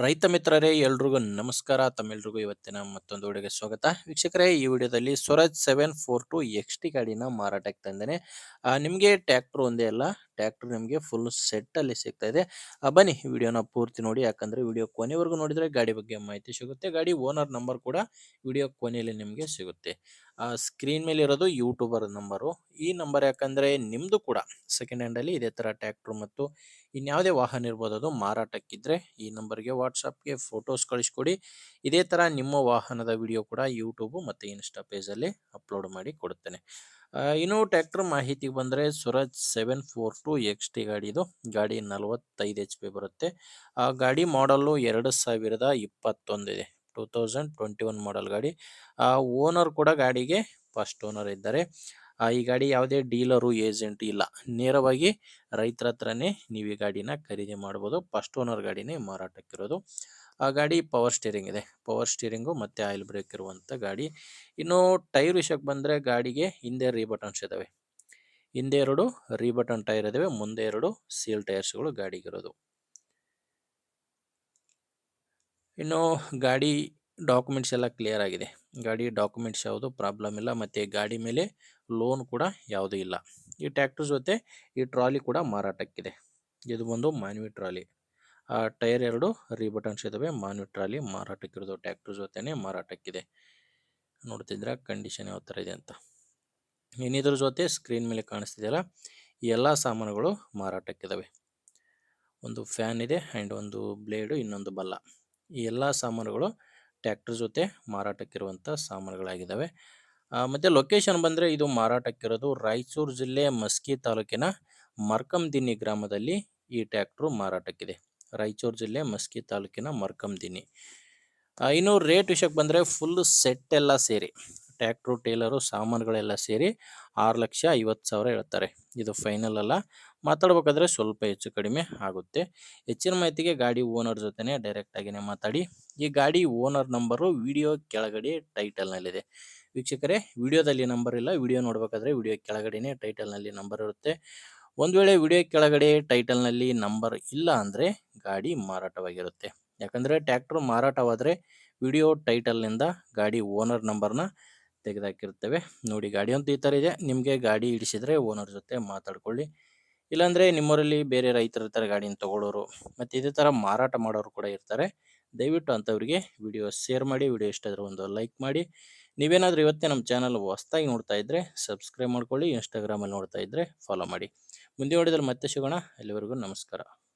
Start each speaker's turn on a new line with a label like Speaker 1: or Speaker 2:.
Speaker 1: ರೈತ ಮಿತ್ರರೇ ಎಲ್ರಿಗೂ ನಮಸ್ಕಾರ. ತಮ್ಮೆಲ್ರಿಗೂ ಇವತ್ತಿನ ಮತ್ತೊಂದು ವಿಡಿಯೋಗೆ ಸ್ವಾಗತ. ವೀಕ್ಷಕರೇ, ಈ ವಿಡಿಯೋದಲ್ಲಿ ಸ್ವರಾಜ್ 742 ಎಕ್ಸ್ ಟಿ ಗಾಡಿನ ಮಾರಾಟಕ್ಕೆ ತಂದೇನೆ. ನಿಮಗೆ ಟ್ರ್ಯಾಕ್ಟರ್ ಒಂದೇ ಅಲ್ಲ, ಟ್ರ್ಯಾಕ್ಟರ್ ನಿಮಗೆ ಫುಲ್ ಸೆಟ್ ಅಲ್ಲಿ ಸಿಗ್ತಾ ಇದೆ. ಬನ್ನಿ ವಿಡಿಯೋನ ಪೂರ್ತಿ ನೋಡಿ, ಯಾಕಂದ್ರೆ ವಿಡಿಯೋ ಕೊನೆವರೆಗೂ ನೋಡಿದ್ರೆ ಗಾಡಿ ಬಗ್ಗೆ ಮಾಹಿತಿ ಸಿಗುತ್ತೆ. ಗಾಡಿ ಓನರ್ ನಂಬರ್ ಕೂಡ ವಿಡಿಯೋ ಕೊನೆಯಲ್ಲಿ ನಿಮಗೆ ಸಿಗುತ್ತೆ. ಸ್ಕ್ರೀನ್ ಮೇಲೆ ಇರೋದು ಯೂಟ್ಯೂಬರ್ ನಂಬರು. ಈ ನಂಬರ್ ಯಾಕಂದ್ರೆ ನಿಮ್ದು ಕೂಡ ಸೆಕೆಂಡ್ ಹ್ಯಾಂಡ್ ಅಲ್ಲಿ ಇದೇ ತರ ಟ್ರ್ಯಾಕ್ಟರ್ ಮತ್ತು ಇನ್ಯಾವುದೇ ವಾಹನ ಇರ್ಬೋದು ಅದು ಮಾರಾಟಕ್ಕಿದ್ರೆ ಈ ನಂಬರ್ಗೆ ವಾಟ್ಸಪ್ಗೆ ಫೋಟೋಸ್ ಕಳಿಸ್ಕೊಡಿ. ಇದೇ ತರ ನಿಮ್ಮ ವಾಹನದ ವಿಡಿಯೋ ಕೂಡ ಯೂಟ್ಯೂಬ್ ಮತ್ತೆ ಇನ್ಸ್ಟಾ ಪೇಜ್ ಅಲ್ಲಿ ಅಪ್ಲೋಡ್ ಮಾಡಿ ಕೊಡುತ್ತೇನೆ. ಇನ್ನು ಟ್ರ್ಯಾಕ್ಟರ್ ಮಾಹಿತಿಗೆ ಬಂದರೆ ಸ್ವರಾಜ್ 742 ಎಕ್ಸ್ ಟಿ ಗಾಡಿ ಇದು. ಗಾಡಿ 45 HP ಬರುತ್ತೆ. ಗಾಡಿ ಮಾಡಲ್ಲು 2021 ಇದೆ, 2021 ಮಾಡೆಲ್ ಗಾಡಿ. ಓನರ್ ಕೂಡ ಗಾಡಿಗೆ ಫಸ್ಟ್ ಓನರ್ ಇದ್ದಾರೆ. ಈ ಗಾಡಿ ಯಾವುದೇ ಡೀಲರು ಏಜೆಂಟ್ ಇಲ್ಲ, ನೇರವಾಗಿ ರೈತರ ಹತ್ರನೇ ನೀವು ಈ ಗಾಡಿನ ಖರೀದಿ ಮಾಡ್ಬೋದು. ಫಸ್ಟ್ ಓನರ್ ಗಾಡಿನೇ ಮಾರಾಟಕ್ಕಿರೋದು. ಆ ಗಾಡಿ ಪವರ್ ಸ್ಟೀರಿಂಗ್ ಇದೆ, ಪವರ್ ಸ್ಟೀರಿಂಗು ಮತ್ತು ಆಯಿಲ್ ಬ್ರೇಕ್ ಇರುವಂಥ ಗಾಡಿ. ಇನ್ನು ಟೈರ್ ವಿಷಯಕ್ಕೆ ಬಂದರೆ ಗಾಡಿಗೆ ಹಿಂದೆ ರೀಬಟನ್ಸ್ ಇದ್ದಾವೆ. ಹಿಂದೆ 2 ರೀಬಟನ್ ಟೈರ್ ಇದಾವೆ, ಮುಂದೆ 2 ಸೀಲ್ ಟೈರ್ಸ್ಗಳು ಗಾಡಿಗಿರೋದು. ಇನ್ನು ಗಾಡಿ ಡಾಕ್ಯುಮೆಂಟ್ಸ್ ಎಲ್ಲ ಕ್ಲಿಯರ್ ಆಗಿದೆ. ಗಾಡಿ ಡಾಕ್ಯುಮೆಂಟ್ಸ್ ಯಾವುದು ಪ್ರಾಬ್ಲಮ್ ಇಲ್ಲ, ಮತ್ತು ಗಾಡಿ ಮೇಲೆ ಲೋನ್ ಕೂಡ ಯಾವುದೂ ಇಲ್ಲ. ಈ ಟ್ರ್ಯಾಕ್ಟರ್ ಜೊತೆ ಈ ಟ್ರಾಲಿ ಕೂಡ ಮಾರಾಟಕ್ಕಿದೆ. ಇದು ಒಂದು ಮಾನ್ವಿ ಟ್ರಾಲಿ. ಟೈರ್ 2 ರೀಬಟನ್ಸ್ ಇದಾವೆ, ಮಾನ್ವಿ ಟ್ರಾಲಿ ಮಾರಾಟಕ್ಕಿರೋದು. ಟ್ರ್ಯಾಕ್ಟರ್ ಜೊತೆನೇ ಮಾರಾಟಕ್ಕಿದೆ. ನೋಡ್ತಿದ್ರೆ ಕಂಡೀಷನ್ ಯಾವ ಥರ ಇದೆ ಅಂತ. ಇನ್ನಿದ್ರ ಜೊತೆ ಸ್ಕ್ರೀನ್ ಮೇಲೆ ಕಾಣಿಸ್ತಿದೆಯಲ್ಲ, ಈ ಎಲ್ಲ ಸಾಮಾನುಗಳು ಮಾರಾಟಕ್ಕಿದ್ದಾವೆ. ಒಂದು ಫ್ಯಾನ್ ಇದೆ ಆ್ಯಂಡ್ ಒಂದು ಬ್ಲೇಡು, ಇನ್ನೊಂದು ಬಲ್ಲ. ಈ ಎಲ್ಲ ಸಾಮಾನುಗಳು ಟ್ರ್ಯಾಕ್ಟರ್ ಜೊತೆ ಮಾರಾಟಕ್ಕಿರುವಂಥ ಸಾಮಾನುಗಳಾಗಿದ್ದಾವೆ. ಮತ್ತು ಲೊಕೇಶನ್ ಬಂದರೆ ಇದು ಮಾರಾಟಕ್ಕಿರೋದು ರಾಯಚೂರು ಜಿಲ್ಲೆ ಮಸ್ಕಿ ತಾಲೂಕಿನ ಮರ್ಕಂದಿನ್ನಿ ಗ್ರಾಮದಲ್ಲಿ ಈ ಟ್ರ್ಯಾಕ್ಟ್ರು ಮಾರಾಟಕ್ಕಿದೆ. ರಾಯಚೂರು ಜಿಲ್ಲೆ ಮಸ್ಕಿ ತಾಲೂಕಿನ ಮರ್ಕಂದಿನ್ನಿ. ಇನ್ನು ರೇಟ್ ವಿಷಯಕ್ಕೆ ಬಂದರೆ ಫುಲ್ ಸೆಟ್ ಎಲ್ಲ ಸೇರಿ, ಟ್ರ್ಯಾಕ್ಟ್ರು ಟೇಲರು ಸಾಮಾನುಗಳೆಲ್ಲ ಸೇರಿ 6,50,000 ಹೇಳ್ತಾರೆ. ಇದು ಫೈನಲ್ ಅಲ್ಲ, ಮಾತಾಡ್ಬೇಕಾದ್ರೆ ಸ್ವಲ್ಪ ಹೆಚ್ಚು ಕಡಿಮೆ ಆಗುತ್ತೆ. ಹೆಚ್ಚಿನ ಮಾಹಿತಿಗೆ ಗಾಡಿ ಓನರ್ ಜೊತೆನೇ ಡೈರೆಕ್ಟಾಗಿಯೇ ಮಾತಾಡಿ. ಈ ಗಾಡಿ ಓನರ್ ನಂಬರು ವಿಡಿಯೋ ಕೆಳಗಡೆ ಟೈಟಲ್ನಲ್ಲಿದೆ. ವೀಕ್ಷಕರೇ, ವಿಡಿಯೋದಲ್ಲಿ ನಂಬರ್ ಇಲ್ಲ, ವಿಡಿಯೋ ನೋಡಬೇಕಾದ್ರೆ ವಿಡಿಯೋ ಕೆಳಗಡೆನೇ ಟೈಟಲ್ನಲ್ಲಿ ನಂಬರ್ ಇರುತ್ತೆ. ಒಂದು ವೇಳೆ ವಿಡಿಯೋ ಕೆಳಗಡೆ ಟೈಟಲ್ನಲ್ಲಿ ನಂಬರ್ ಇಲ್ಲ ಅಂದರೆ ಗಾಡಿ ಮಾರಾಟವಾಗಿರುತ್ತೆ. ಯಾಕಂದರೆ ಟ್ರ್ಯಾಕ್ಟ್ರು ಮಾರಾಟವಾದರೆ ವಿಡಿಯೋ ಟೈಟಲ್ನಿಂದ ಗಾಡಿ ಓನರ್ ನಂಬರ್ನ ತೆಗೆದುಹಾಕಿರ್ತೇವೆ. ನೋಡಿ, ಗಾಡಿ ಅಂತೂ ಈ ಥರ ಇದೆ. ನಿಮಗೆ ಗಾಡಿ ಹಿಡಿಸಿದರೆ ಓನರ್ ಜೊತೆ ಮಾತಾಡ್ಕೊಳ್ಳಿ. ಇಲ್ಲಾಂದರೆ ನಿಮ್ಮವರಲ್ಲಿ ಬೇರೆ ರೈತರ ಇರ್ತಾರೆ ಗಾಡಿನ ತೊಗೊಳ್ಳೋರು, ಮತ್ತು ಇದೇ ಥರ ಮಾರಾಟ ಮಾಡೋರು ಕೂಡ ಇರ್ತಾರೆ. ದಯವಿಟ್ಟು ಅಂಥವ್ರಿಗೆ ವಿಡಿಯೋ ಶೇರ್ ಮಾಡಿ. ವಿಡಿಯೋ ಇಷ್ಟ ಆದರೆ ಒಂದು ಲೈಕ್ ಮಾಡಿ. ನೀವೇನಾದರೂ ಇವತ್ತೇ ನಮ್ಮ ಚಾನಲ್ ಹೊಸ್ದಾಗಿ ನೋಡ್ತಾ ಇದ್ದರೆ ಸಬ್ಸ್ಕ್ರೈಬ್ ಮಾಡ್ಕೊಳ್ಳಿ. ಇನ್ಸ್ಟಾಗ್ರಾಮಲ್ಲಿ ನೋಡ್ತಾ ಇದ್ದರೆ ಫಾಲೋ ಮಾಡಿ. ಮುಂದೆ ನೋಡಿದ್ರೆ ಮತ್ತೆ ಸಿಗೋಣ. ಅಲ್ಲಿವರೆಗೂ ನಮಸ್ಕಾರ.